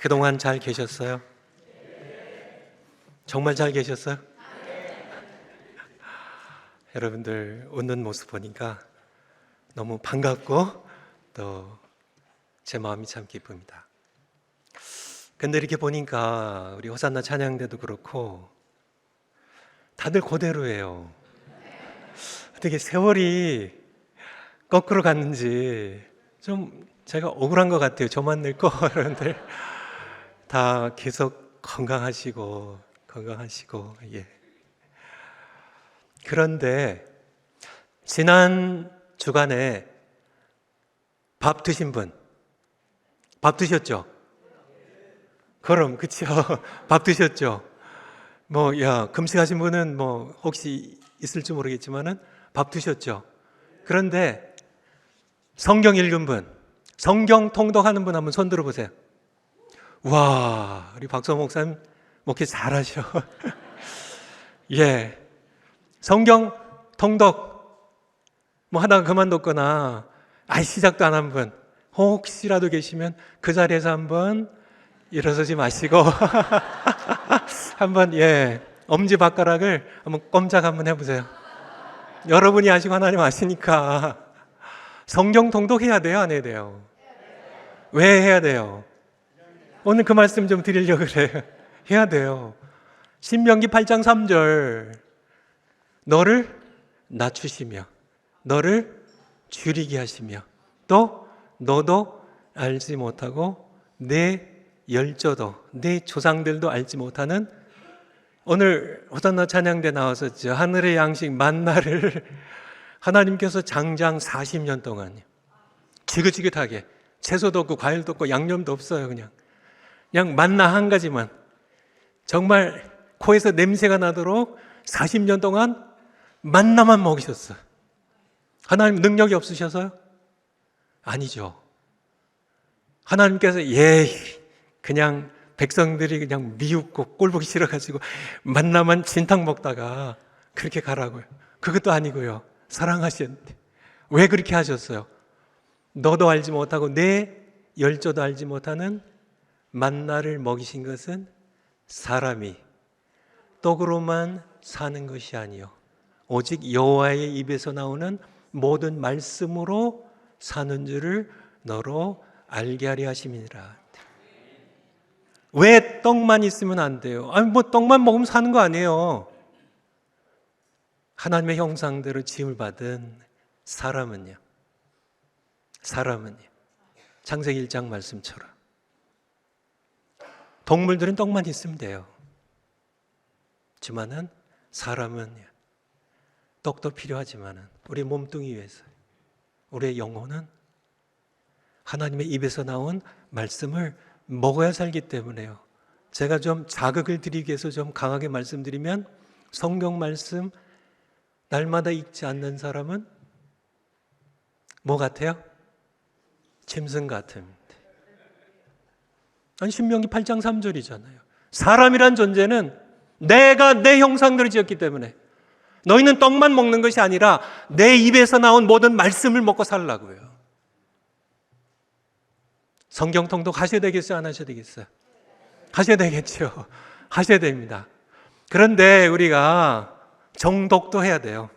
그동안 잘 계셨어요? 정말 잘 계셨어요? 여러분들 웃는 모습 보니까 너무 반갑고 또 제 마음이 참 기쁩니다. 근데 이렇게 보니까 우리 호산나 찬양대도 그렇고 다들 그대로예요. 어떻게 세월이 거꾸로 갔는지 좀 제가 억울한 것 같아요. 저만 늙고 여러분들 다 계속 건강하시고 예. 그런데 지난 주간에 밥 드신 분, 밥 드셨죠? 그럼 그쵸? 밥 드셨죠? 금식하신 분은 혹시 있을지 모르겠지만은 밥 드셨죠? 그런데 성경 읽은 분, 성경 통독하는 분 한번 손 들어보세요. 와, 우리 박수 목사님 목회 잘하셔. 예, 성경 통독 하다가 그만뒀거나 시작도 안 한 분 혹시라도 계시면 그 자리에서 한번 일어서지 마시고 한번 엄지발가락을 한번 꼼짝 한번 해보세요. 여러분이 아시고 하나님 아시니까 성경 통독해야 돼요, 안 해야 돼요? 왜 해야 돼요? 오늘 그 말씀 좀 드리려고 그래요. 해야 돼요. 신명기 8장 3절 너를 낮추시며 너를 줄이게 하시며 또 너도 알지 못하고 내 열조도 내 조상들도 알지 못하는 오늘 호산나 찬양대 나왔었죠. 하늘의 양식 만나를 하나님께서 장장 40년 동안 지긋지긋하게 채소도 없고 과일도 없고 양념도 없어요. 그냥 만나 한 가지만 정말 코에서 냄새가 나도록 40년 동안 만나만 먹이셨어요. 하나님 능력이 없으셔서요? 아니죠. 하나님께서 그냥 백성들이 그냥 미웃고 꼴보기 싫어가지고 만나만 진탕 먹다가 그렇게 가라고요. 그것도 아니고요. 사랑하셨는데 왜 그렇게 하셨어요? 너도 알지 못하고 내 열조도 알지 못하는 만나를 먹이신 것은 사람이 떡으로만 사는 것이 아니요 오직 여호와의 입에서 나오는 모든 말씀으로 사는 줄을 너로 알게 하려 하심이니라. 왜 떡만 있으면 안 돼요? 떡만 먹으면 사는 거 아니에요. 하나님의 형상대로 지음을 받은 사람은요. 창세기 1장 말씀처럼 동물들은 떡만 있으면 돼요. 하지만은 사람은 떡도 필요하지만은 우리 몸뚱이 위해서 우리의 영혼은 하나님의 입에서 나온 말씀을 먹어야 살기 때문에요. 제가 좀 자극을 드리기 위해서 좀 강하게 말씀드리면 성경 말씀 날마다 읽지 않는 사람은 뭐 같아요? 짐승 같습니다. 신명기 8장 3절이잖아요. 사람이란 존재는 내가 내 형상대로 지었기 때문에 너희는 떡만 먹는 것이 아니라 내 입에서 나온 모든 말씀을 먹고 살라고요. 성경 통독 하셔야 되겠어요? 안 하셔야 되겠어요? 하셔야 되겠죠. 하셔야 됩니다. 그런데 우리가 정독도 해야 돼요.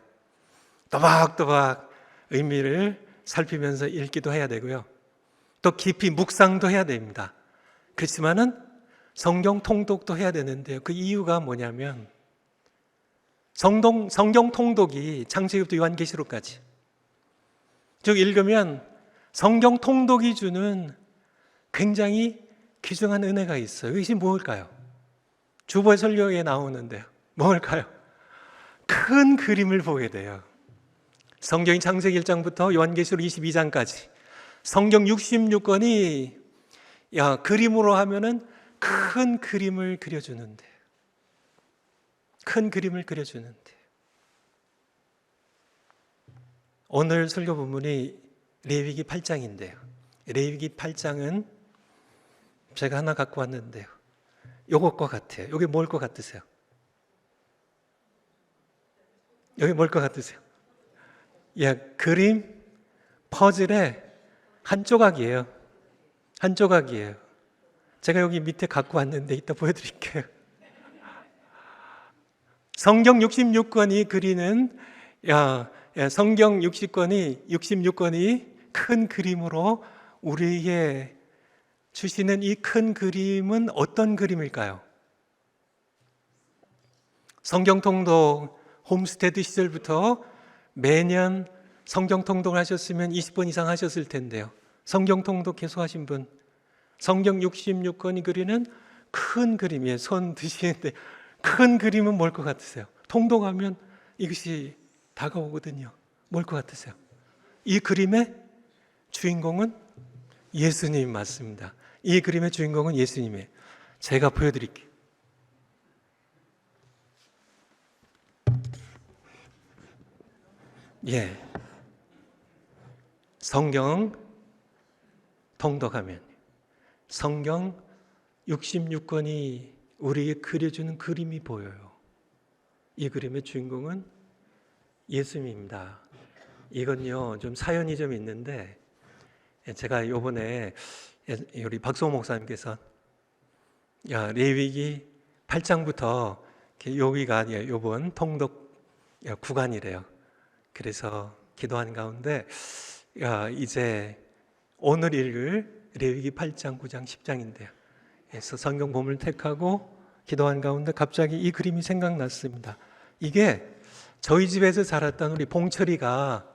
또박또박 의미를 살피면서 읽기도 해야 되고요. 또 깊이 묵상도 해야 됩니다. 그렇지만은 성경 통독도 해야 되는데요. 그 이유가 뭐냐면 성경 통독이 창세기부터 요한계시록까지 쭉 읽으면 성경 통독이 주는 굉장히 귀중한 은혜가 있어요. 이것이 무엇일까요? 주보 설교에 나오는데요. 무엇일까요? 큰 그림을 보게 돼요. 성경이 창세기 1장부터 요한계시록 22장까지 성경 66권이 그림으로 하면은 큰 그림을 그려주는데 오늘 설교 본문이 레위기 8장인데요. 레위기 8장은 제가 하나 갖고 왔는데요. 요것과 같아요. 여기 뭘 것 같으세요? 여기 뭘 것 같으세요? 그림, 퍼즐의 한 조각이에요. 제가 여기 밑에 갖고 왔는데 이따 보여드릴게요. 성경 66권이 그리는 성경 66권이 큰 그림으로 우리에게 주시는 이 큰 그림은 어떤 그림일까요? 성경 통독 홈스테드 시절부터 매년 성경 통독을 하셨으면 20번 이상 하셨을 텐데요. 성경 통독 계속 하신 분, 성경 66권이 그리는 큰 그림이에요. 손 드시는데 큰 그림은 뭘 것 같으세요? 통독하면 이것이 다가오거든요. 뭘 것 같으세요? 이 그림의 주인공은 예수님 맞습니다. 이 그림의 주인공은 예수님이에요. 제가 보여드릴게요. 성경 통독하면 성경 66권이 우리에게 그려주는 그림이 보여요. 이 그림의 주인공은 예수님입니다. 이건요, 좀 사연이 좀 있는데, 제가 요번에 우리 박수호 목사님께서 레위기 8장부터 여기가 요번 통독 구간이래요. 그래서 기도한 가운데 이제 오늘 읽을 레위기 8장, 9장, 10장인데요. 그래서 성경 본문을 택하고 기도한 가운데 갑자기 이 그림이 생각났습니다. 이게 저희 집에서 자랐던 우리 봉철이가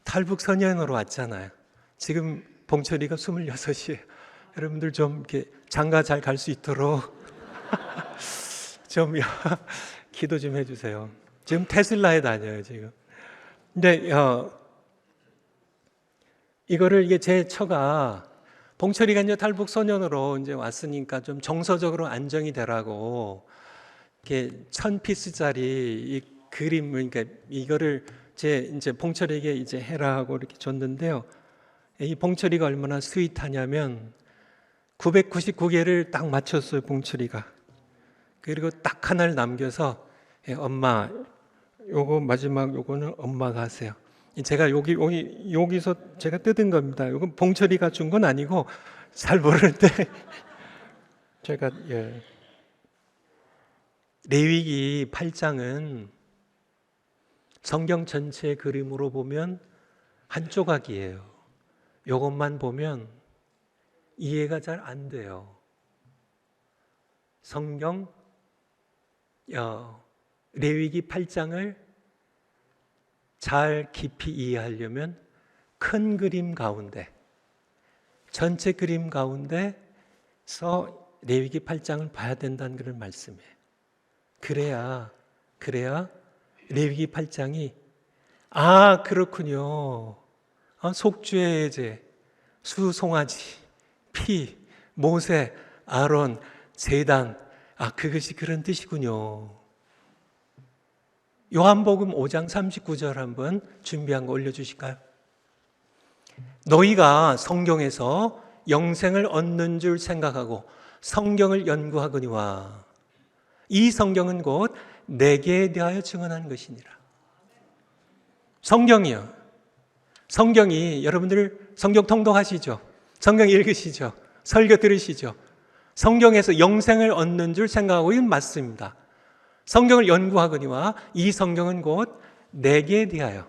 탈북 선연으로 왔잖아요. 지금 봉철이가 26이에요. 여러분들 좀 이렇게 장가 잘 갈 수 있도록 좀 기도 좀 해주세요. 지금 테슬라에 다녀요, 지금. 근데 이거를 이게 제 처가 봉철이가 이제 탈북 소년으로 이제 왔으니까 좀 정서적으로 안정이 되라고 이렇게 1000피스짜리 이 그림을, 그러니까 이거를 이제 봉철이에게 이제 해라고 이렇게 줬는데요. 이 봉철이가 얼마나 스윗하냐면 999개를 딱 맞췄어요, 봉철이가. 그리고 딱 하나를 남겨서 엄마, 요거 마지막 요거는 엄마가 하세요. 제가 여기서 제가 뜯은 겁니다. 이건 봉철이가 준 건 아니고 잘 모르는데 제가 레위기 8장은 성경 전체의 그림으로 보면 한 조각이에요. 이것만 보면 이해가 잘 안 돼요. 성경 레위기 8장을 잘 깊이 이해하려면 큰 그림 가운데, 전체 그림 가운데서 레위기 8장을 봐야 된다는 그런 말씀이에요. 그래야 레위기 8장이 그렇군요. 속죄의 예제, 수송아지, 피, 모세, 아론, 제단, 그것이 그런 뜻이군요. 요한복음 5장 39절 한번 준비한 거 올려주실까요? 너희가 성경에서 영생을 얻는 줄 생각하고 성경을 연구하거니와 이 성경은 곧 내게 대하여 증언한 것이니라. 성경이요. 성경이, 여러분들 성경 통독하시죠? 성경 읽으시죠? 설교 들으시죠? 성경에서 영생을 얻는 줄 생각하고 이건 맞습니다. 성경을 연구하거니와 이 성경은 곧 내게 대하여.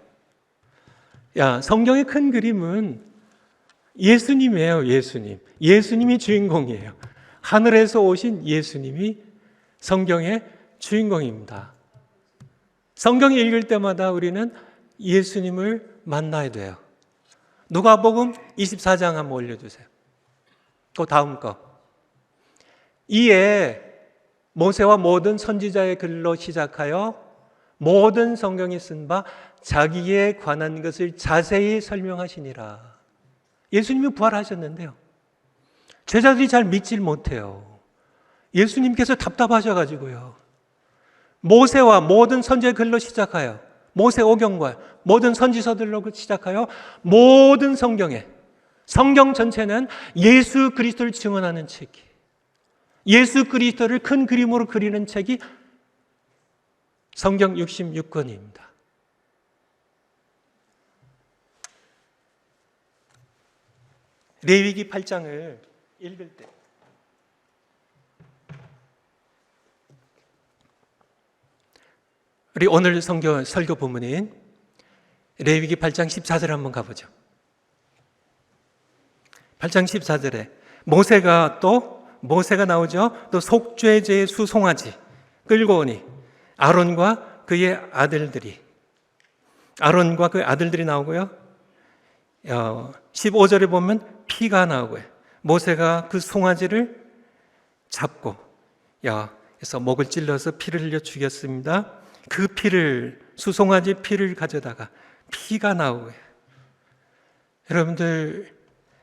성경의 큰 그림은 예수님이에요. 예수님이 주인공이에요. 하늘에서 오신 예수님이 성경의 주인공입니다. 성경 읽을 때마다 우리는 예수님을 만나야 돼요. 누가복음 24장 한번 올려주세요. 그 다음 거. 이에 모세와 모든 선지자의 글로 시작하여 모든 성경에 쓴 바 자기에 관한 것을 자세히 설명하시니라. 예수님이 부활하셨는데요, 제자들이 잘 믿질 못해요. 예수님께서 답답하셔가지고요, 모세와 모든 선지자의 글로 시작하여, 모세오경과 모든 선지서들로 시작하여 모든 성경에, 성경 전체는 예수 그리스도를 증언하는 책이에요. 예수 그리스도를 큰 그림으로 그리는 책이 성경 66권입니다. 레위기 8장을 읽을 때 우리 오늘 설교 본문인 레위기 8장 14절 한번 가보죠. 8장 14절에 모세가 나오죠. 또 속죄제의 수송아지 끌고 오니 아론과 그 아들들이 나오고요. 15절에 보면 피가 나오고요. 모세가 그 송아지를 잡고 그래서 목을 찔러서 피를 흘려 죽였습니다. 그 수송아지 피를 가져다가 피가 나오고요. 여러분들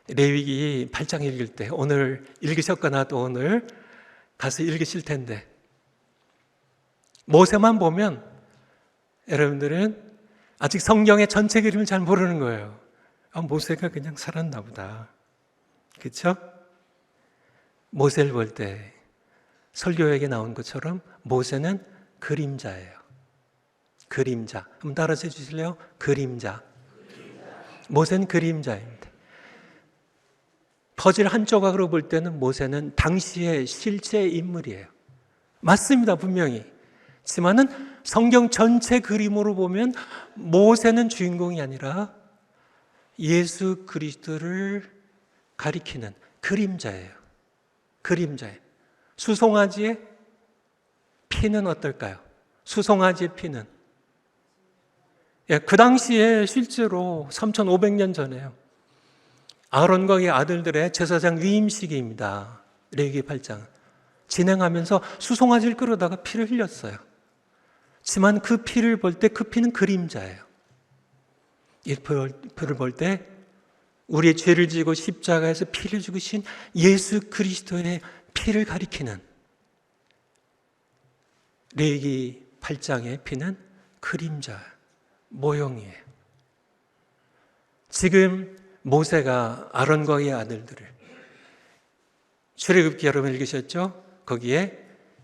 레위기 8장 읽을 때 오늘 읽으셨거나 또 오늘 가서 읽으실 텐데 모세만 보면 여러분들은 아직 성경의 전체 그림을 잘 모르는 거예요. 모세가 그냥 살았나 보다. 그렇죠? 모세를 볼 때 설교에게 나온 것처럼 모세는 그림자예요. 그림자. 한번 따라서 해주실래요? 그림자. 모세는 그림자입니다. 퍼즐 한 조각으로 볼 때는 모세는 당시의 실제 인물이에요. 맞습니다, 분명히. 하지만은 성경 전체 그림으로 보면 모세는 주인공이 아니라 예수 그리스도를 가리키는 그림자예요. 그림자예요. 수송아지의 피는 어떨까요? 수송아지의 피는 그 당시에 실제로 3,500년 전에요. 아론과 그의 아들들의 제사장 위임식입니다. 레위기 8장 진행하면서 수송아지를 끌어다가 피를 흘렸어요. 하지만 그 피를 볼 때 그 피는 그림자예요. 이 피를 볼 때 우리의 죄를 지고 십자가에서 피를 죽으신 예수 그리스도의 피를 가리키는 레위기 8장의 피는 그림자, 모형이에요. 지금 모세가 아론과 그의 아들들을 출애굽기 여러분 읽으셨죠? 거기에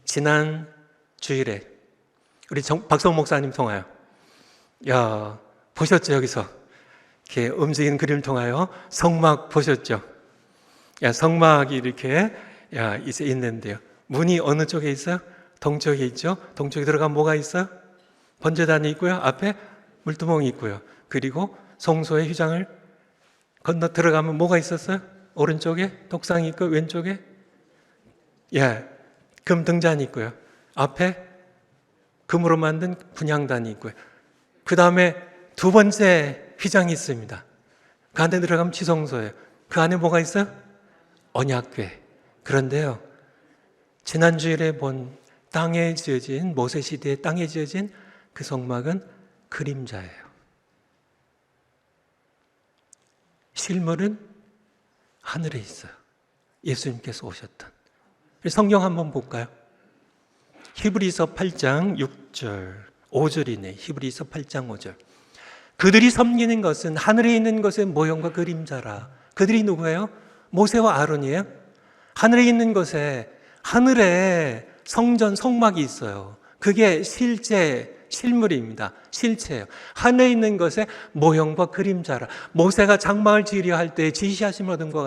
지난 주일에 우리 박성호 목사님 통하여 보셨죠? 여기서 이렇게 움직이는 그림을 통하여 성막 보셨죠? 성막이 이렇게 이제 있는데요. 문이 어느 쪽에 있어요? 동쪽에 있죠? 동쪽에 들어가면 뭐가 있어요? 번제단이 있고요. 앞에 물두멍이 있고요. 그리고 성소의 휘장을 건너 들어가면 뭐가 있었어요? 오른쪽에 독상이 있고 왼쪽에 금 등잔이 있고요. 앞에 금으로 만든 분향단이 있고요. 그 다음에 두 번째 휘장이 있습니다. 그 안에 들어가면 지성소예요. 그 안에 뭐가 있어요? 언약궤. 그런데요, 지난주일에 본 땅에 지어진, 모세 시대에 땅에 지어진 그 성막은 그림자예요. 실물은 하늘에 있어요. 예수님께서 오셨던. 성경 한번 볼까요? 히브리서 8장 6절, 5절이네. 히브리서 8장 5절. 그들이 섬기는 것은 하늘에 있는 것의 모형과 그림자라. 그들이 누구예요? 모세와 아론이에요. 하늘에 있는 것에 하늘에 성전, 성막이 있어요. 그게 실물입니다. 실체예요. 하늘에 있는 것의 모형과 그림자라. 모세가 장막을 지으려 할 때 지시하심 얻은 것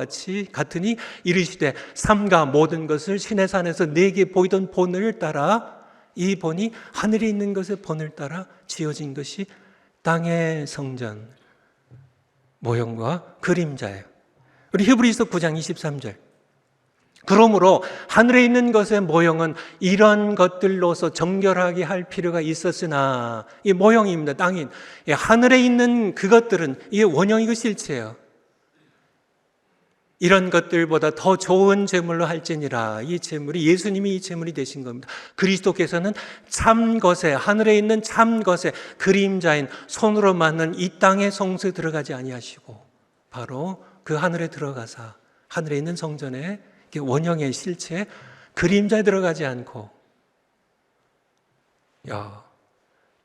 같으니 이르시되 삼가 모든 것을 시내 산에서 내게 보이던 본을 따라, 이 본이 하늘에 있는 것의 본을 따라 지어진 것이 땅의 성전 모형과 그림자예요. 우리 히브리서 9장 23절. 그러므로 하늘에 있는 것의 모형은 이런 것들로서 정결하게 할 필요가 있었으나, 이 모형입니다. 땅인 하늘에 있는 그것들은 이게 원형이고 실체예요. 이런 것들보다 더 좋은 제물로 할지니라. 이 제물이 예수님이 이 제물이 되신 겁니다. 그리스도께서는 참 것에, 하늘에 있는 참 것에 그림자인 손으로 만든 이 땅의 성소에 들어가지 아니하시고 바로 그 하늘에 들어가사 하늘에 있는 성전에 원형의 실체 그림자에 들어가지 않고,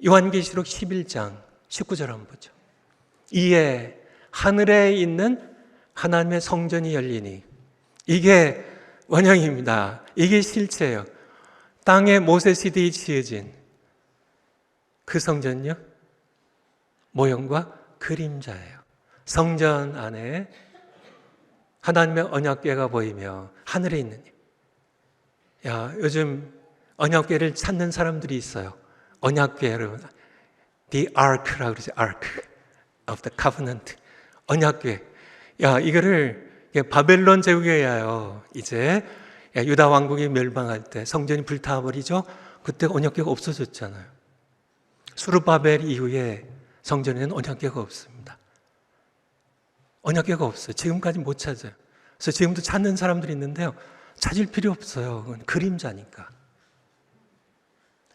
요한계시록 11장 19절 한번 보죠. 이에 하늘에 있는 하나님의 성전이 열리니, 이게 원형입니다. 이게 실체예요. 땅에 모세 시대에 지어진 그 성전요, 모형과 그림자예요. 성전 안에 하나님의 언약궤가 보이며 하늘에 있는, 요즘 언약궤를 찾는 사람들이 있어요. 언약궤 여러분, the ark라고 그러죠. ark of the covenant. 언약궤. 이거를 바벨론 제국이에요. 이제 유다 왕국이 멸망할 때 성전이 불타버리죠. 그때 언약궤가 없어졌잖아요. 수르바벨 이후에 성전에는 언약궤가 없습니다. 언약궤가 없어요. 지금까지 못 찾아요. 그래서 지금도 찾는 사람들이 있는데요. 찾을 필요 없어요. 그건 그림자니까.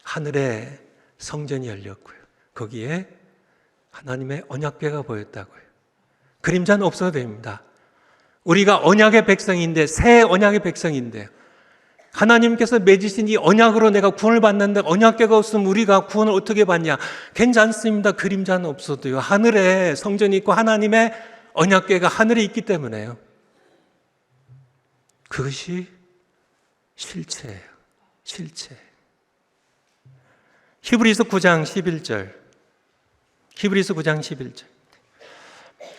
하늘에 성전이 열렸고요. 거기에 하나님의 언약궤가 보였다고요. 그림자는 없어도 됩니다. 우리가 언약의 백성인데, 새 언약의 백성인데, 하나님께서 맺으신 이 언약으로 내가 구원을 받는데 언약궤가 없으면 우리가 구원을 어떻게 받냐? 괜찮습니다. 그림자는 없어도요. 하늘에 성전이 있고 하나님의 언약궤가 하늘에 있기 때문에요. 그것이 실체예요. 실체. 히브리서 9장 11절. 히브리서 9장 11절.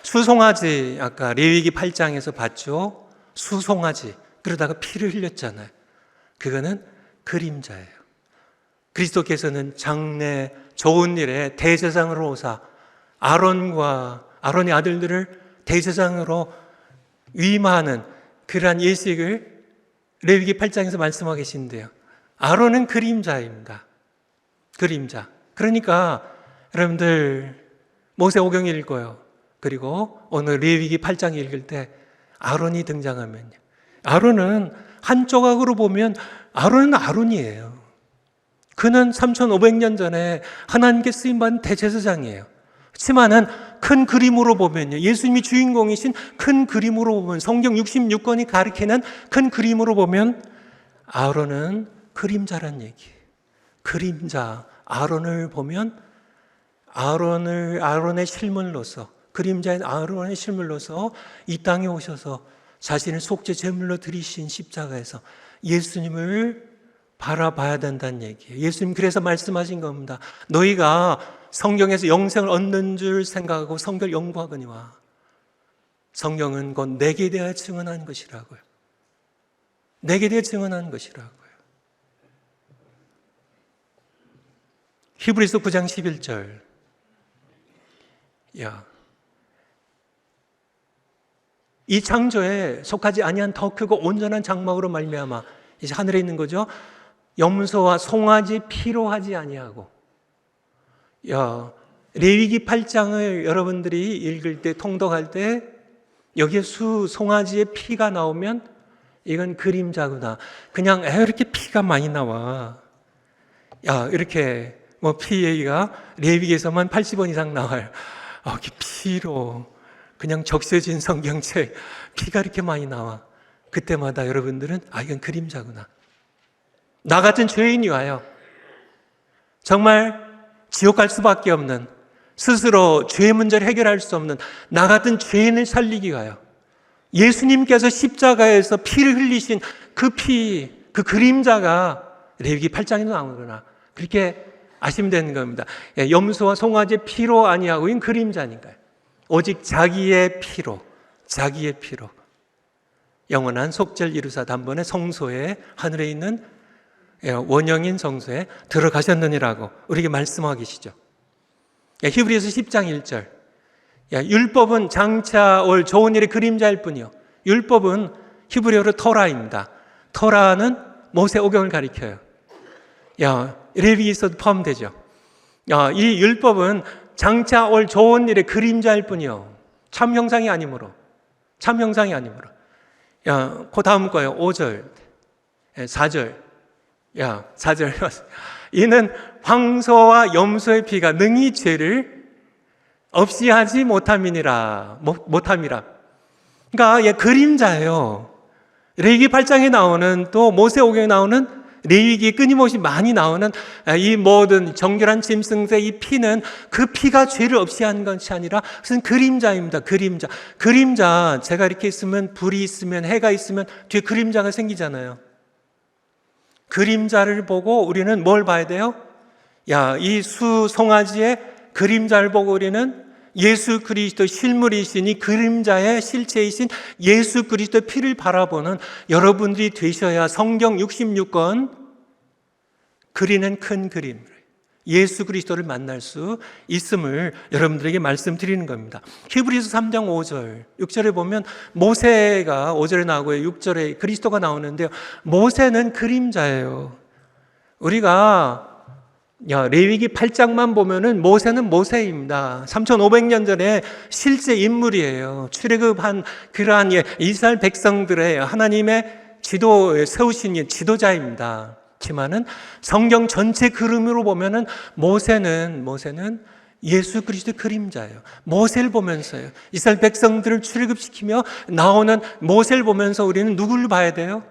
수송아지, 아까 레위기 8장에서 봤죠? 수송아지. 그러다가 피를 흘렸잖아요. 그거는 그림자예요. 그리스도께서는 장래 좋은 일에 대제사장으로 오사 아론의 아들들을 대제사장으로 위임하는 그러한 예식을 레위기 8장에서 말씀하고 계신데요. 아론은 그림자입니다. 그림자. 그러니까 여러분들 모세오경 읽어요. 그리고 오늘 레위기 8장 읽을 때 아론이 등장하면요. 아론은 한 조각으로 보면 아론은 아론이에요. 그는 3,500년 전에 하나님께 쓰임받은 대제사장이에요. 그렇지만은 큰 그림으로 보면요. 예수님이 주인공이신 큰 그림으로 보면 성경 66권이 가리키는 큰 그림으로 보면 아론은 그림자란 얘기예요. 그림자, 아론을 보면 아론의 실물로서 그림자인 아론의 실물로서 이 땅에 오셔서 자신을 속죄 제물로 드리신 십자가에서 예수님을 바라봐야 된다는 얘기예요. 예수님 그래서 말씀하신 겁니다. 너희가 성경에서 영생을 얻는 줄 생각하고 성경을 연구하거니와 성경은 곧 내게 대하여 증언한 것이라고요. 내게 대해 증언한 것이라고요. 히브리서 9장 11절. 이 창조에 속하지 아니한 더 크고 온전한 장막으로 말미암아 이제 하늘에 있는 거죠. 염소와 송아지 피로 하지 아니하고. 레위기 8장을 여러분들이 읽을 때 통독할 때 여기에 송아지의 피가 나오면 이건 그림자구나. 그냥 이렇게 피가 많이 나와. 이렇게 피 얘기가 레위기에서만 80원 이상 나와요. 피로 그냥 적셔진 성경책 피가 이렇게 많이 나와. 그때마다 여러분들은 이건 그림자구나. 나 같은 죄인이 와요. 정말 지옥 갈 수밖에 없는, 스스로 죄의 문제를 해결할 수 없는 나 같은 죄인을 살리기 위하여 예수님께서 십자가에서 피를 흘리신 그 피, 그 그림자가 레위기 8장에도 나오거나 그렇게 아시면 되는 겁니다. 염소와 송아지의 피로 아니하고 이건 그림자니까요. 오직 자기의 피로 영원한 속죄를 이루사 단번에 성소에 하늘에 있는 원형인 성소에 들어가셨느니라고 우리에게 말씀하고 계시죠. 히브리서 10장 1절. 율법은 장차 올 좋은 일의 그림자일 뿐이요. 율법은 히브리어로 토라입니다. 토라는 모세오경을 가리켜요. 레위기에서도 포함되죠. 이 율법은 장차 올 좋은 일의 그림자일 뿐이요. 참 형상이 아니므로. 그 다음 거예요. 5절, 4절. 4절. 이는 황소와 염소의 피가 능히 죄를 없이 하지 못함이니라. 그러니까 그림자예요. 레위기 8장에 나오는 또 모세오경에 나오는 레위기 끊임없이 많이 나오는 이 모든 정결한 짐승의 이 피는 그 피가 죄를 없이 한 것이 아니라 그것은 그림자입니다. 그림자 제가 이렇게 있으면 불이 있으면 해가 있으면 뒤에 그림자가 생기잖아요. 그림자를 보고 우리는 뭘 봐야 돼요? 이 송아지의 그림자를 보고 우리는 예수 그리스도 실물이신 이 그림자의 실체이신 예수 그리스도의 피를 바라보는 여러분들이 되셔야 성경 66권 그리는 큰 그림, 예수 그리스도를 만날 수 있음을 여러분들에게 말씀드리는 겁니다. 히브리서 3장 5절, 6절에 보면 모세가 5절에 나오고요, 6절에 그리스도가 나오는데요. 모세는 그림자예요. 우리가 레위기 8장만 보면은 모세는 모세입니다. 3500년 전에 실제 인물이에요. 출애굽한 그러한 이스라엘 백성들의 하나님의 세우신 지도자입니다. 지만은 성경 전체 그림으로 보면은 모세는 예수 그리스도의 그림자예요. 모세를 보면서요, 이스라엘 백성들을 출애굽시키며 나오는 모세를 보면서 우리는 누구를 봐야 돼요?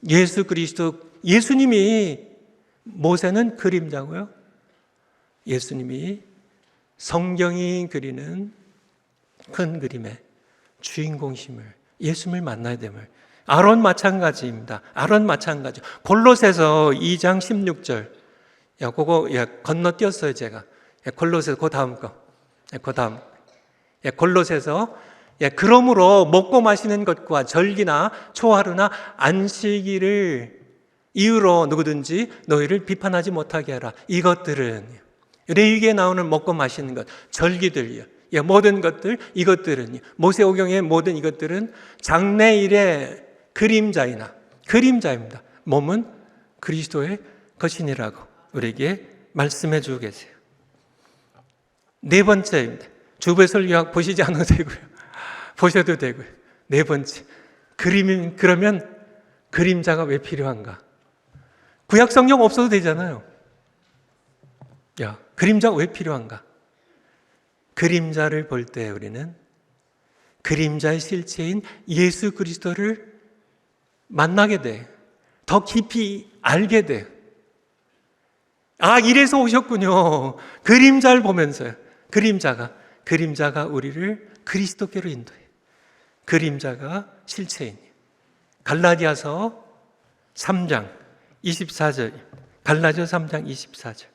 예수 그리스도, 예수님이 모세는 그림자고요, 예수님이 성경이 그리는 큰 그림의 주인공심을, 예수님을 만나야 됨을. 아론 마찬가지입니다. 아론 마찬가지. 골로새서 2장 16절. 그거 건너뛰었어요, 제가. 골로새서 그 다음 거. 그 다음. 골로새서 그러므로 먹고 마시는 것과 절기나 초하루나 안식일을 이유로 누구든지 너희를 비판하지 못하게 하라. 이것들은 레위기에 나오는 먹고 마시는 것, 절기들이요, 모든 것들, 이것들은 모세오경의 모든 이것들은 장래일의 그림자입니다. 몸은 그리스도의 것이니라고 우리에게 말씀해 주고 계세요. 네 번째입니다. 주부의 설교학 보시지 않아도 되고요, 보셔도 되고요. 네 번째, 그러면 그림자가 왜 필요한가? 구약 성경 없어도 되잖아요. 그림자가 왜 필요한가? 그림자를 볼 때 우리는 그림자의 실체인 예수 그리스도를 만나게 돼. 더 깊이 알게 돼. 이래서 오셨군요. 그림자를 보면서요. 그림자가 우리를 그리스도께로 인도해. 그림자가 실체인. 갈라디아서 3장 24절. 갈라디아서 3장 24절.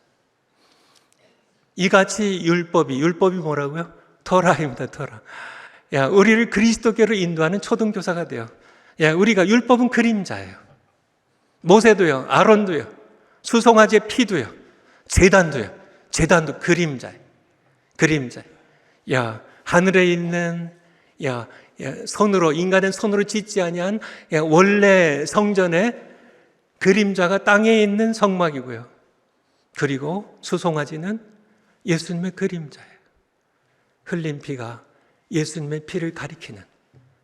이같이 율법이 뭐라고요? 토라입니다. 토라. 우리를 그리스도께로 인도하는 초등교사가 돼요. 우리가 율법은 그림자예요. 모세도요, 아론도요, 수송아지의 피도요, 제단도 그림자예요. 하늘에 있는 인간의 손으로 짓지 아니한 원래 성전의 그림자가 땅에 있는 성막이고요. 그리고 수송아지는 예수님의 그림자예요. 흘린 피가 예수님의 피를 가리키는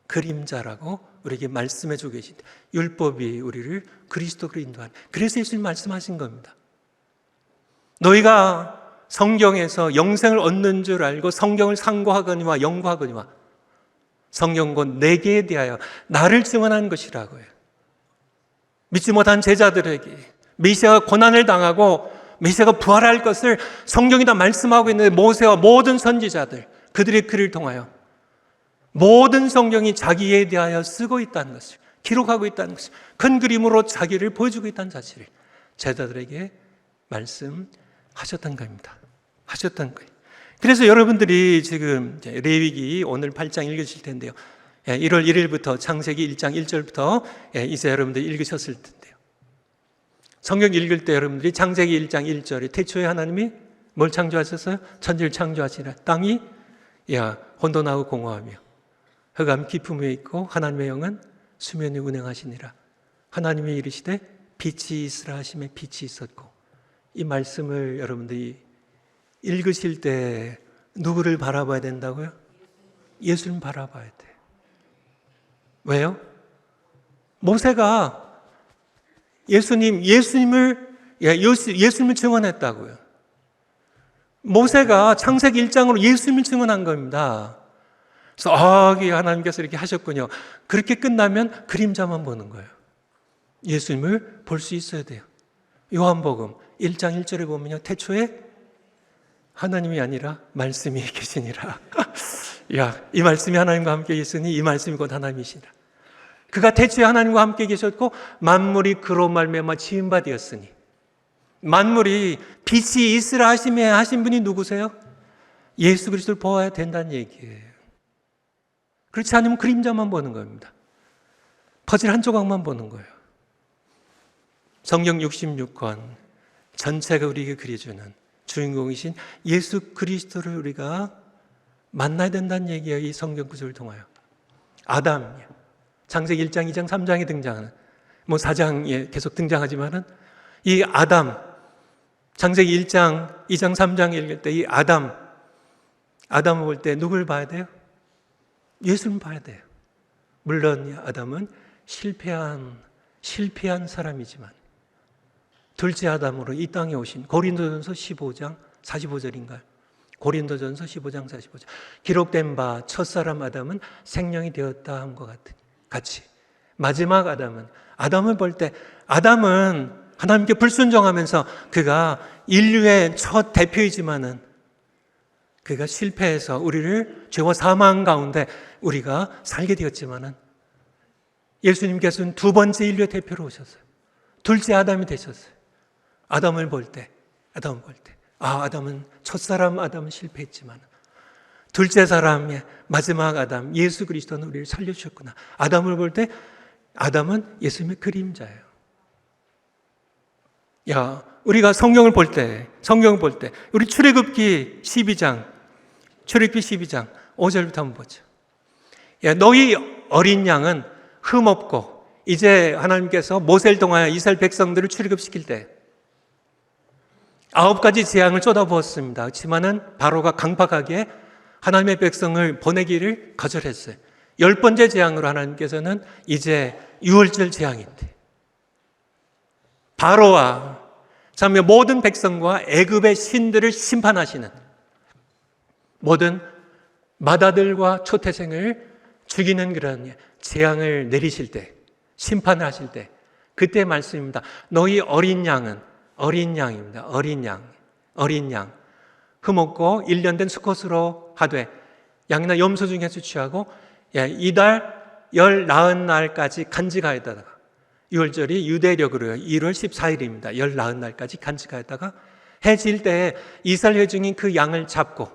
그림자라고 우리에게 말씀해 주고 계신데, 율법이 우리를 그리스도로 인도하는, 그래서 예수님 말씀하신 겁니다. 너희가 성경에서 영생을 얻는 줄 알고 성경을 상고하거니와 연구하거니와 성경 곧 내게 대하여 나를 증언한 것이라고요. 믿지 못한 제자들에게 메시아가 고난을 당하고 메시아가 부활할 것을 성경이 다 말씀하고 있는데, 모세와 모든 선지자들, 그들의 글을 통하여 모든 성경이 자기에 대하여 쓰고 있다는 것을, 기록하고 있다는 것을, 큰 그림으로 자기를 보여주고 있다는 사실을 제자들에게 말씀하셨던 겁니다. 하셨던 거예요. 그래서 여러분들이 지금 레위기 오늘 8장 읽으실 텐데요, 1월 1일부터 창세기 1장 1절부터 이제 여러분들이 읽으셨을 텐데요, 성경 읽을 때 여러분들이 창세기 1장 1절에 태초에 하나님이 뭘 창조하셨어요? 천지를 창조하시라. 땅이 혼돈하고 공허하며 흑암 깊음 위에 있고 하나님의 영은 수면 위에 운행하시니라. 하나님이 이르시되 빛이 있으라 하심에 빛이 있었고. 이 말씀을 여러분들이 읽으실 때 누구를 바라봐야 된다고요? 예수님 바라봐야 돼. 왜요? 모세가 예수님을 증언했다고요. 모세가 창세기 1장으로 예수님을 증언한 겁니다. 그래서 하나님께서 이렇게 하셨군요. 그렇게 끝나면 그림자만 보는 거예요. 예수님을 볼 수 있어야 돼요. 요한복음 1장 1절에 보면요, 태초에 하나님이 아니라 말씀이 계시니라. 이 말씀이 하나님과 함께 계시니 이 말씀이 곧 하나님이시라. 그가 태초에 하나님과 함께 계셨고 만물이 그로 말미암아 지은 바 되었으니. 만물이 빛이 있으라 하심에 하신 분이 누구세요? 예수 그리스도를 보아야 된다는 얘기예요. 그렇지 않으면 그림자만 보는 겁니다. 퍼즐 한 조각만 보는 거예요. 성경 66권 전체가 우리에게 그려주는 주인공이신 예수 그리스도를 우리가 만나야 된다는 얘기예요. 이 성경 구절을 통하여. 아담, 창세기 1장, 2장, 3장에 등장하는, 4장에 계속 등장하지만은 이 아담, 창세기 1장, 2장, 3장 읽을 때 이 아담을 볼 때 누굴 봐야 돼요? 예수를 봐야 돼요. 물론 이 아담은 실패한 사람이지만 둘째 아담으로 이 땅에 오신 고린도전서 15장 45절인가요? 고린도전서 15장 45절 기록된 바 첫사람 아담은 생명이 되었다 함과 같이 마지막 아담을 볼 때 아담은 하나님께 불순종하면서 그가 인류의 첫 대표이지만은 그가 실패해서 우리를 죄와 사망 가운데 우리가 살게 되었지만은 예수님께서는 두 번째 인류의 대표로 오셨어요. 둘째 아담이 되셨어요. 아담을 볼 때, 아담은 첫사람 아담은 실패했지만 둘째 사람의 마지막 아담, 예수 그리스도는 우리를 살려주셨구나. 아담을 볼 때, 아담은 예수님의 그림자예요. 우리가 성경을 볼 때, 우리 출애굽기 12장 5절부터 한번 보죠. 너희 어린 양은 흠없고, 이제 하나님께서 모세를 통하여 이스라엘 백성들을 출애굽시킬 때 9가지 재앙을 쏟아부었습니다. 그렇지만은 바로가 강팍하게 하나님의 백성을 보내기를 거절했어요. 10번째 재앙으로 하나님께서는 이제 유월절 재앙인데 바로와 모든 백성과 애굽의 신들을 심판하시는 모든 마다들과 초태생을 죽이는 그런 재앙을 내리실 때, 심판을 하실 때 그때 말씀입니다. 너희 어린 양은 어린 양입니다. 어린 양 흠없고 1년 된 수컷으로 하되 양이나 염소 중에서 취하고 이달 열 나흔 날까지 간직하였다가 유월절이 유대력으로요 1월 14일입니다. 열 나흔 날까지 간직하였다가 해 질 때에 이스라엘 회중이 그 양을 잡고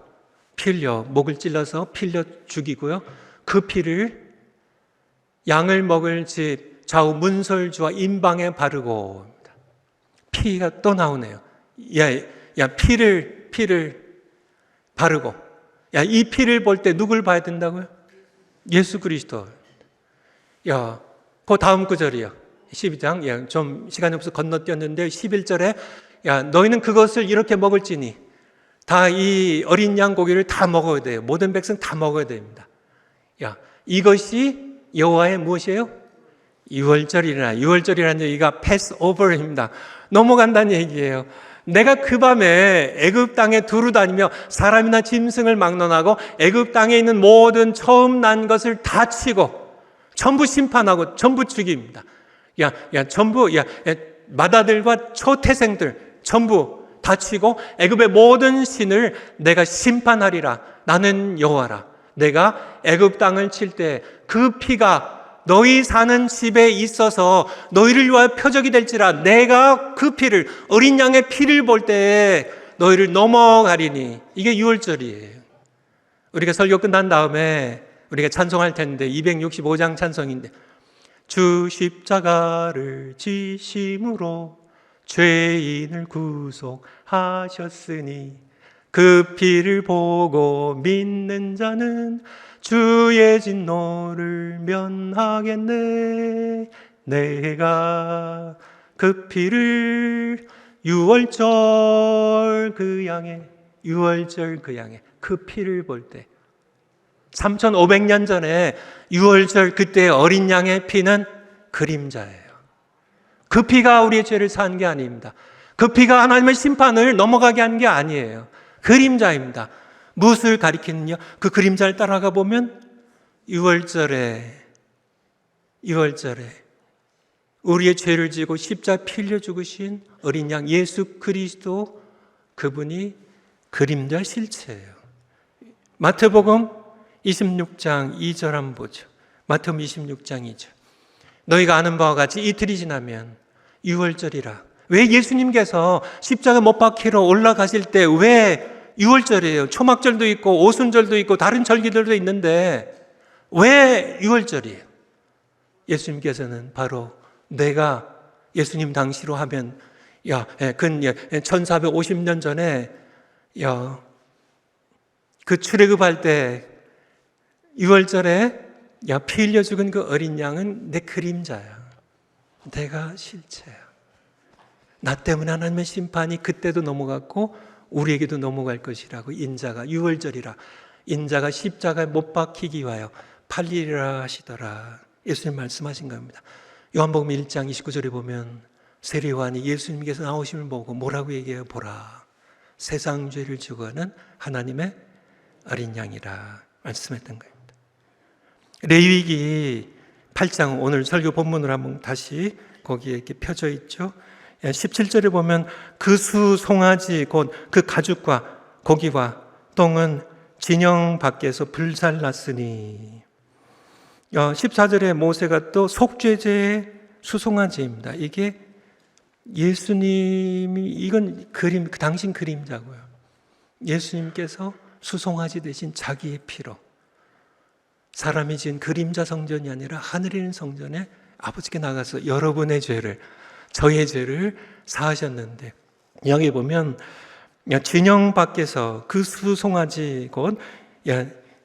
목을 찔러서 필려 죽이고요. 그 피를 양을 먹을 집 좌우 문설주와 임방에 바르고 피가 또 나오네요. 피를 바르고 이 피를 볼 때 누굴 봐야 된다고요? 예수 그리스도. 그 다음 구절이요. 12장 좀 시간이 없어서 건너뛰었는데 11절에 너희는 그것을 이렇게 먹을지니 다 이 어린 양 고기를 다 먹어야 돼요. 모든 백성 다 먹어야 됩니다. 이것이 여호와의 무엇이에요? 유월절이라는 얘기가 패스오버입니다. 넘어간다는 얘기예요. 내가 그 밤에 애굽 땅에 두루 다니며 사람이나 짐승을 막론하고 애굽 땅에 있는 모든 처음 난 것을 다 치고 전부 심판하고 전부 죽입니다. 전부 마다들과 초태생들 전부 다 치고 애굽의 모든 신을 내가 심판하리라. 나는 여호와라. 내가 애굽 땅을 칠 때 그 피가 너희 사는 집에 있어서 너희를 위하여 표적이 될지라. 내가 그 피를, 어린 양의 피를 볼 때 너희를 넘어가리니. 이게 유월절이에요. 우리가 설교 끝난 다음에 우리가 찬송할 텐데 265장 찬송인데 주 십자가를 지심으로 죄인을 구속하셨으니 그 피를 보고 믿는 자는 주의 진노를 면하겠네. 내가 그 피를 유월절 그 양의 그 피를 볼 때 3500년 전에 유월절 그때 어린 양의 피는 그림자예요. 그 피가 우리의 죄를 산 게 아닙니다. 그 피가 하나님의 심판을 넘어가게 한 게 아니에요. 그림자입니다. 무엇을 가리키느냐? 그 그림자를 따라가 보면 유월절에 우리의 죄를 지고 십자가에 피 흘려 죽으신 어린 양 예수 그리스도, 그분이 그림자 실체예요. 마태복음 26장 2절 한번 보죠. 마태복음 26장 2절. 너희가 아는 바와 같이 이틀이 지나면 유월절이라. 왜 예수님께서 십자가 못 박히러 올라가실 때 왜 유월절이에요? 초막절도 있고 오순절도 있고 다른 절기들도 있는데 왜 유월절이에요? 예수님께서는 바로 내가 예수님 당시로 하면 근 1450년 전에 그 출애굽할 때 6월절에 피 흘려 죽은 그 어린 양은 내 그림자야. 내가 실체야. 나 때문에 하나님의 심판이 그때도 넘어갔고 우리에게도 넘어갈 것이라고. 인자가 6월절이라 인자가 십자가에 못 박히기 위하여 팔리리라 하시더라. 예수님 말씀하신 겁니다. 요한복음 1장 29절에 보면 세례요한이 예수님께서 나오심을 보고 뭐라고 얘기해요? 보라, 세상 죄를 지고하는 하나님의 어린 양이라 말씀했던 겁니다. 레위기 8장 오늘 설교 본문으로 한번 다시 거기에 이렇게 펴져 있죠. 17절에 보면 그 수 송아지 곧 그 가죽과 고기와 똥은 진영 밖에서 불살랐으니. 14절에 모세가 또 속죄제의 수송아지입니다. 이게 예수님이, 이건 그림, 당신 그림자고요. 예수님께서 수송아지 대신 자기의 피로 사람이 지은 그림자 성전이 아니라 하늘에 있는 성전에 아버지께 나가서 여러분의 죄를, 저의 죄를 사하셨는데, 여기 보면 진영 밖에서 그 수송아지 곧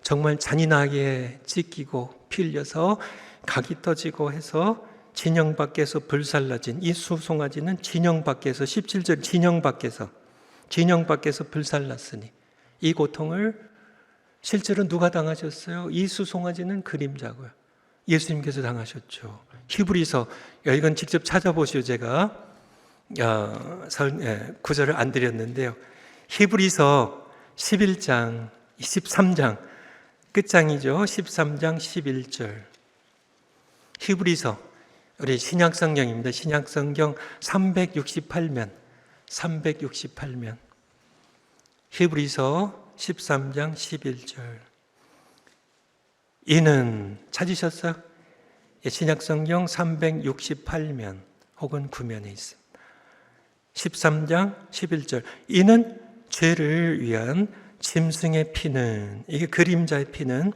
정말 잔인하게 찢기고 피 흘려서 각이 터지고 해서 진영 밖에서 불살라진 이 수송아지는 진영 밖에서, 17절 진영 밖에서 불살랐으니, 이 고통을 실제로 누가 당하셨어요? 이 수송아지는 그림자고요. 예수님께서 당하셨죠. 히브리서, 이건 직접 찾아보시오. 제가 구절을 안 드렸는데요. 히브리서 11장, 13장 끝장이죠. 13장 11절. 히브리서, 우리 신약성경입니다. 신약성경 368면 히브리서 13장 11절. 이는 찾으셨어요? 신약성경 368면 혹은 9면에 있습니다. 13장 11절. 이는 죄를 위한 짐승의 피는, 이게 그림자의 피는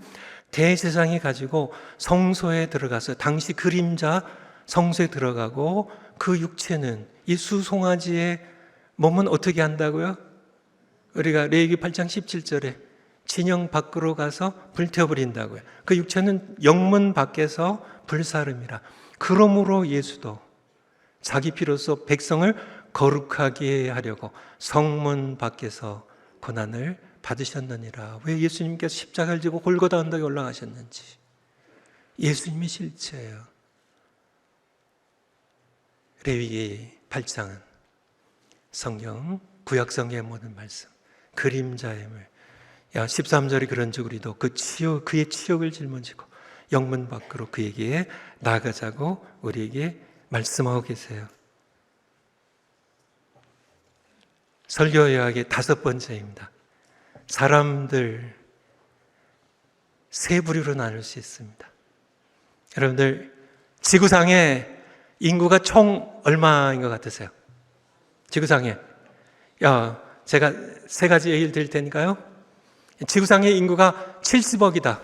대제사장이 가지고 성소에 들어가서, 당시 그림자 성소에 들어가고 그 육체는, 이 수송아지의 몸은 어떻게 한다고요? 우리가 레위기 8장 17절에 진영 밖으로 가서 불태워버린다고요. 그 육체는 영문 밖에서 불사름이라. 그러므로 예수도 자기 피로써 백성을 거룩하게 하려고 성문 밖에서 고난을 받으셨느니라. 왜 예수님께서 십자가를 지고 골고다 언덕에 올라가셨는지. 예수님이 실체예요. 레위기 8장은 성경, 구약 성경의 모든 말씀, 그림자의 물. 13절이 그런즉 우리도 그의 치욕을 짊어지고 영문 밖으로 그에게 나가자고 우리에게 말씀하고 계세요. 설교 요약의 5번째입니다. 사람들 세 부류로 나눌 수 있습니다. 여러분들, 지구상에 인구가 총 얼마인 것 같으세요? 지구상에. 제가 세 가지 얘기를 드릴 테니까요. 지구상의 인구가 70억이다.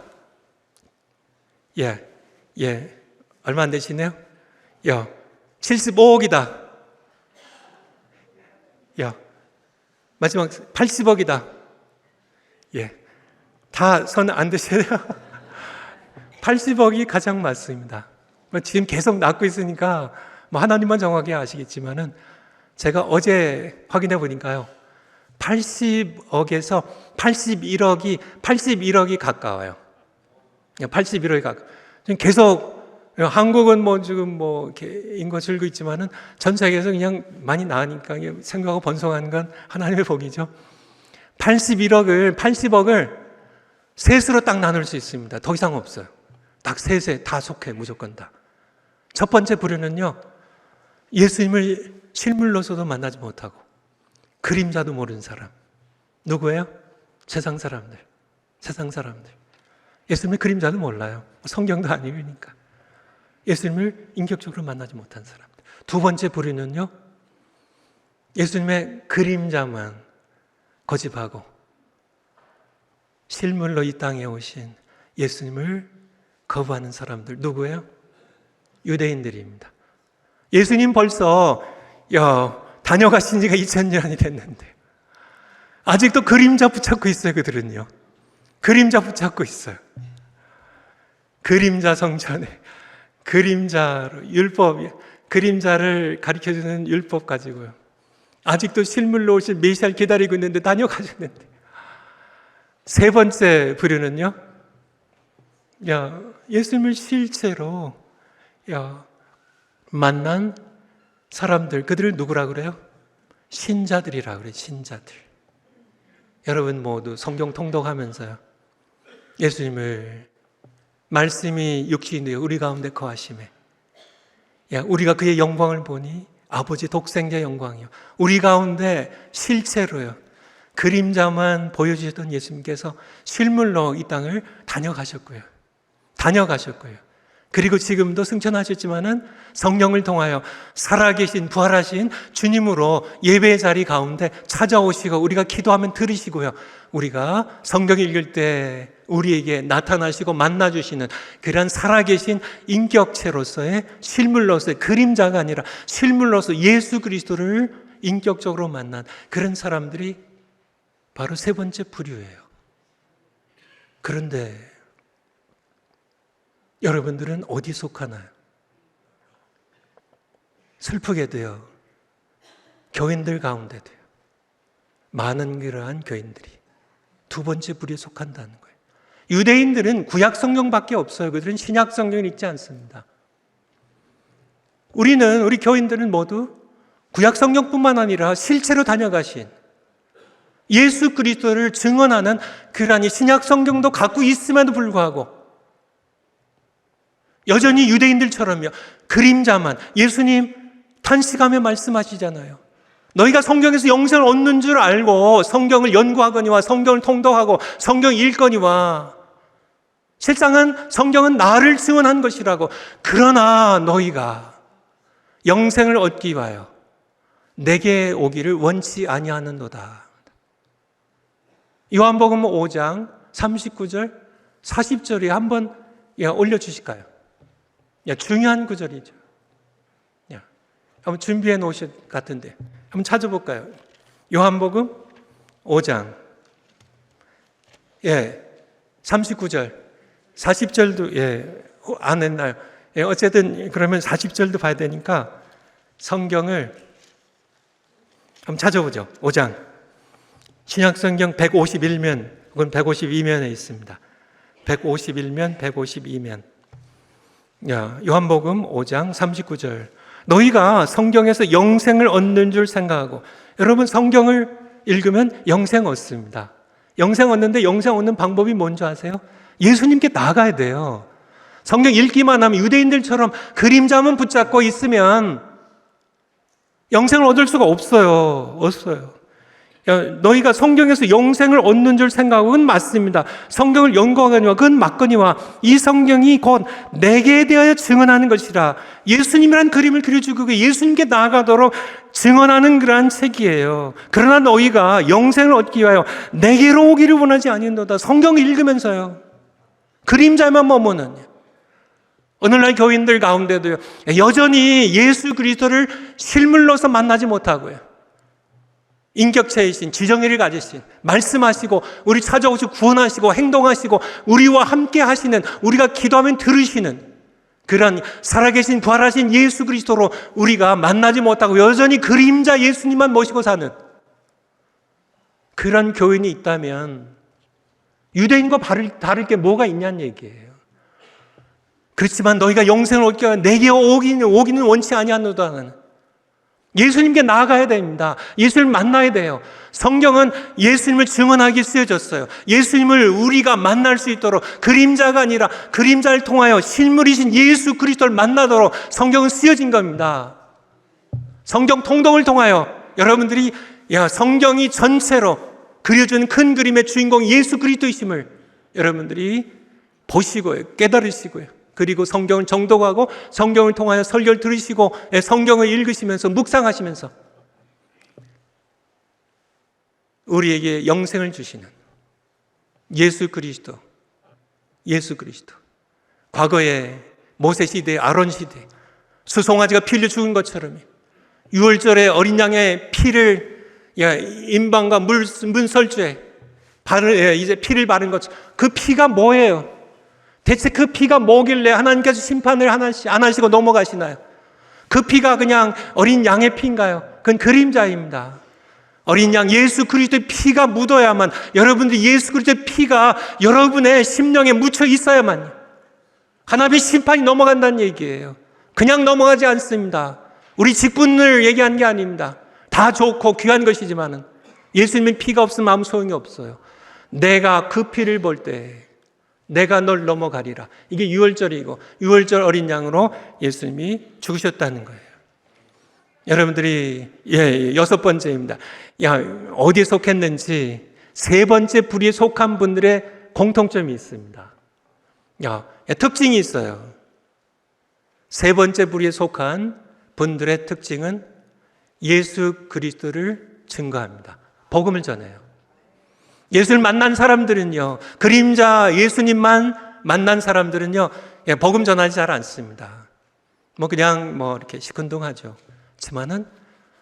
얼마 안 되시네요? 75억이다. 마지막 80억이다. 다 손 안 드셔요? 80억이 가장 많습니다. 지금 계속 낳고 있으니까 하나님만 정확히 아시겠지만은, 제가 어제 확인해 보니까요, 80억에서 81억이 가까워요. 81억이 가까워요. 지금 계속, 한국은 지금 이렇게 인구가 줄고 있지만은 전 세계에서 그냥 많이 나으니까 생각하고 번성하는 건 하나님의 복이죠. 80억을 셋으로 딱 나눌 수 있습니다. 더 이상 없어요. 딱 셋에 다 속해, 무조건 다. 첫 번째 부류는요, 예수님을 실물로서도 만나지 못하고 그림자도 모르는 사람. 누구예요? 세상 사람들. 예수님의 그림자도 몰라요. 성경도 안 읽으니까. 예수님을 인격적으로 만나지 못한 사람들. 두 번째 부류는요, 예수님의 그림자만 거듭하고 실물로 이 땅에 오신 예수님을 거부하는 사람들. 누구예요? 유대인들입니다. 예수님 벌써 다녀가신 지가 2000년이 됐는데 아직도 그림자 붙잡고 있어요. 그들은요. 그림자 붙잡고 있어요. 그림자 성전에 그림자로 그림자를 가르쳐주는 율법 가지고요. 아직도 실물로 오실 메시아를 기다리고 있는데 다녀가셨는데. 세 번째 부류는요. 예수님을 실제로 만난 사람들, 그들을 누구라 그래요? 신자들이라 그래요. 신자들. 여러분 모두 성경 통독하면서요. 예수님을 말씀이 육신이 되어 우리 가운데 거하심에 우리가 그의 영광을 보니 아버지 독생자의 영광이요. 우리 가운데 실제로요. 그림자만 보여주셨던 예수님께서 실물로 이 땅을 다녀가셨고요. 그리고 지금도 승천하셨지만은 성령을 통하여 살아계신 부활하신 주님으로 예배의 자리 가운데 찾아오시고 우리가 기도하면 들으시고요. 우리가 성경 읽을 때 우리에게 나타나시고 만나주시는 그런 살아계신 인격체로서의 실물로서의 그림자가 아니라 실물로서 예수 그리스도를 인격적으로 만난 그런 사람들이 바로 세 번째 부류예요. 그런데 여러분들은 어디 속하나요? 슬프게도요, 교인들 가운데도요, 많은 그러한 교인들이 두 번째 부류에 속한다는 거예요. 유대인들은 구약 성경밖에 없어요. 그들은 신약 성경을 읽지 않습니다. 우리 교인들은 모두 구약 성경뿐만 아니라 실제로 다녀가신 예수 그리스도를 증언하는 그러한 신약 성경도 갖고 있음에도 불구하고 여전히 유대인들처럼요, 그림자만, 예수님 탄식하며 말씀하시잖아요. 너희가 성경에서 영생을 얻는 줄 알고 성경을 연구하거니와 성경을 통독하고 성경을 읽거니와 실상은 성경은 나를 증언한 것이라고. 그러나 너희가 영생을 얻기 위하여 내게 오기를 원치 아니하는도다. 요한복음 5장 39절 40절에 한번 올려주실까요? 중요한 구절이죠. 한번 준비해 놓으실 것 같은데 한번 찾아볼까요? 요한복음 5장 39절 40절도 안 했나요? 어쨌든 그러면 40절도 봐야 되니까 성경을 한번 찾아보죠. 5장 신약성경 151면 혹은 152면에 있습니다. 151면 152면 요한복음 5장 39절 너희가 성경에서 영생을 얻는 줄 생각하고, 여러분 성경을 읽으면 영생 얻습니다. 영생 얻는데 영생 얻는 방법이 뭔지 아세요? 예수님께 나가야 돼요. 성경 읽기만 하면 유대인들처럼 그림자만 붙잡고 있으면 영생을 얻을 수가 없어요. 너희가 성경에서 영생을 얻는 줄 생각은 맞습니다. 성경을 연구하거니와 그건 맞거니와 이 성경이 곧 내게 대하여 증언하는 것이라. 예수님이란 그림을 그려주고 예수님께 나아가도록 증언하는 그러한 책이에요. 그러나 너희가 영생을 얻기 위하여 내게로 오기를 원하지 아니한도다. 성경을 읽으면서요, 그림자만 머무는 오늘날 교인들 가운데도요, 여전히 예수 그리스도를 실물로서 만나지 못하고요, 인격체이신 지정의를 가지신 말씀하시고 우리 찾아오시고 구원하시고 행동하시고 우리와 함께 하시는, 우리가 기도하면 들으시는 그런 살아계신 부활하신 예수 그리스도로 우리가 만나지 못하고 여전히 그림자 예수님만 모시고 사는 그런 교인이 있다면 유대인과 다를 게 뭐가 있냐는 얘기예요. 그렇지만 너희가 영생을 얻기 위하여 내게 오기는 원치 아니하노다 하는, 예수님께 나아가야 됩니다. 예수님을 만나야 돼요. 성경은 예수님을 증언하기 쓰여졌어요. 예수님을 우리가 만날 수 있도록, 그림자가 아니라 그림자를 통하여 실물이신 예수 그리스도를 만나도록 성경은 쓰여진 겁니다. 성경 통독을 통하여 여러분들이 성경이 전체로 그려준 큰 그림의 주인공 예수 그리스도이심을 여러분들이 보시고요, 깨달으시고요, 그리고 성경을 정독하고 성경을 통하여 설교를 들으시고 성경을 읽으시면서 묵상하시면서 우리에게 영생을 주시는 예수 그리스도, 과거에 모세 시대, 아론 시대 수송아지가 피 흘려 죽은 것처럼 유월절에 어린 양의 피를 인방과 문설주에 이제 피를 바른 것, 그 피가 뭐예요? 대체 그 피가 뭐길래 하나님께서 심판을 안 하시고 넘어가시나요? 그 피가 그냥 어린 양의 피인가요? 그건 그림자입니다. 어린 양 예수 그리스도의 피가 묻어야만, 여러분들이 예수 그리스도의 피가 여러분의 심령에 묻혀 있어야만요, 하나님의 심판이 넘어간다는 얘기예요. 그냥 넘어가지 않습니다. 우리 직분을 얘기한 게 아닙니다. 다 좋고 귀한 것이지만은 예수님의 피가 없으면 아무 소용이 없어요. 내가 그 피를 볼 때 내가 널 넘어가리라. 이게 유월절이고, 유월절 어린 양으로 예수님이 죽으셨다는 거예요. 여러분들이 여섯 번째입니다. 어디에 속했는지 세 번째 부류에 속한 분들의 공통점이 있습니다. 특징이 있어요. 세 번째 부류에 속한 분들의 특징은 예수 그리스도를 증거합니다. 복음을 전해요. 예수를 만난 사람들은요, 그림자 예수님만 만난 사람들은요, 복음 전하지 잘 않습니다. 그냥 이렇게 시큰둥하죠. 그렇지만은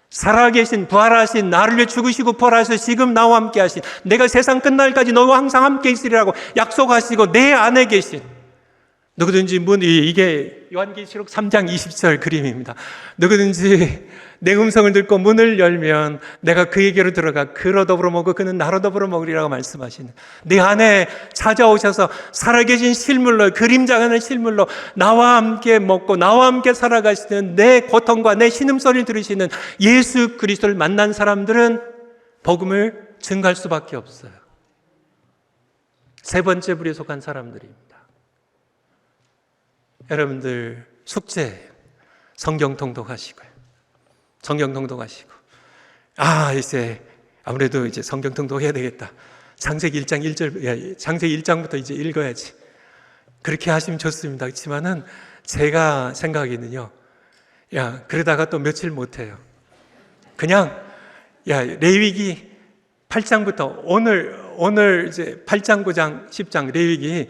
살아계신, 부활하신, 나를 위해 죽으시고 부활하셔서 지금 나와 함께 하신, 내가 세상 끝날까지 너와 항상 함께 있으리라고 약속하시고 내 안에 계신 누구든지 이게 요한계시록 3장 20절 그림입니다. 누구든지 내 음성을 듣고 문을 열면 내가 그에게로 들어가 그로 더불어 먹고 그는 나로 더불어 먹으리라고 말씀하시는, 내 안에 찾아오셔서 살아계신 실물로, 그림자 하는 실물로 나와 함께 먹고 나와 함께 살아가시는, 내 고통과 내 신음소리를 들으시는 예수 그리스도를 만난 사람들은 복음을 증거할 수밖에 없어요. 세 번째 부류에 속한 사람들입니다. 여러분들 숙제 성경 통독하시고요. 성경 통독하시고, 이제 아무래도 이제 성경 통독해야 되겠다. 창세기 1장 1절, 창세기 1장부터 이제 읽어야지. 그렇게 하시면 좋습니다. 그렇지만은 제가 생각에는요, 그러다가 또 며칠 못해요. 그냥 레위기 8장부터 오늘 이제 8장, 9장, 10장 레위기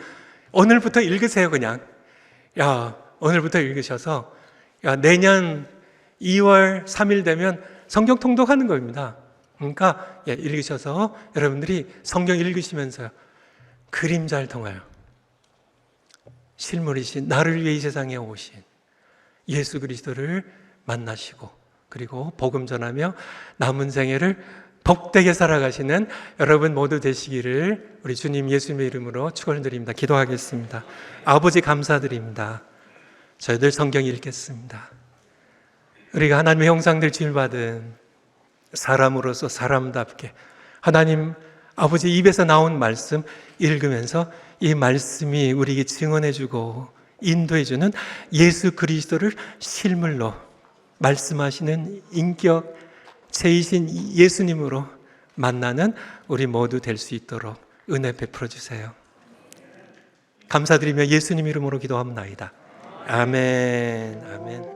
오늘부터 읽으세요. 그냥 오늘부터 읽으셔서 내년 2월 3일 되면 성경 통독하는 겁니다. 그러니까 읽으셔서 여러분들이 성경 읽으시면서 그림자를 통하여 실물이신, 나를 위해 이 세상에 오신 예수 그리스도를 만나시고, 그리고 복음 전하며 남은 생애를 복되게 살아가시는 여러분 모두 되시기를 우리 주님 예수님의 이름으로 축원드립니다. 기도하겠습니다. 아버지 감사드립니다. 저희들 성경 읽겠습니다. 우리가 하나님의 형상들 지음받은 사람으로서 사람답게 하나님 아버지 입에서 나온 말씀 읽으면서 이 말씀이 우리에게 증언해주고 인도해주는 예수 그리스도를 실물로 말씀하시는 인격 제이신 예수님으로 만나는 우리 모두 될 수 있도록 은혜 베풀어 주세요. 감사드리며 예수님 이름으로 기도합나이다. 아멘. 아멘.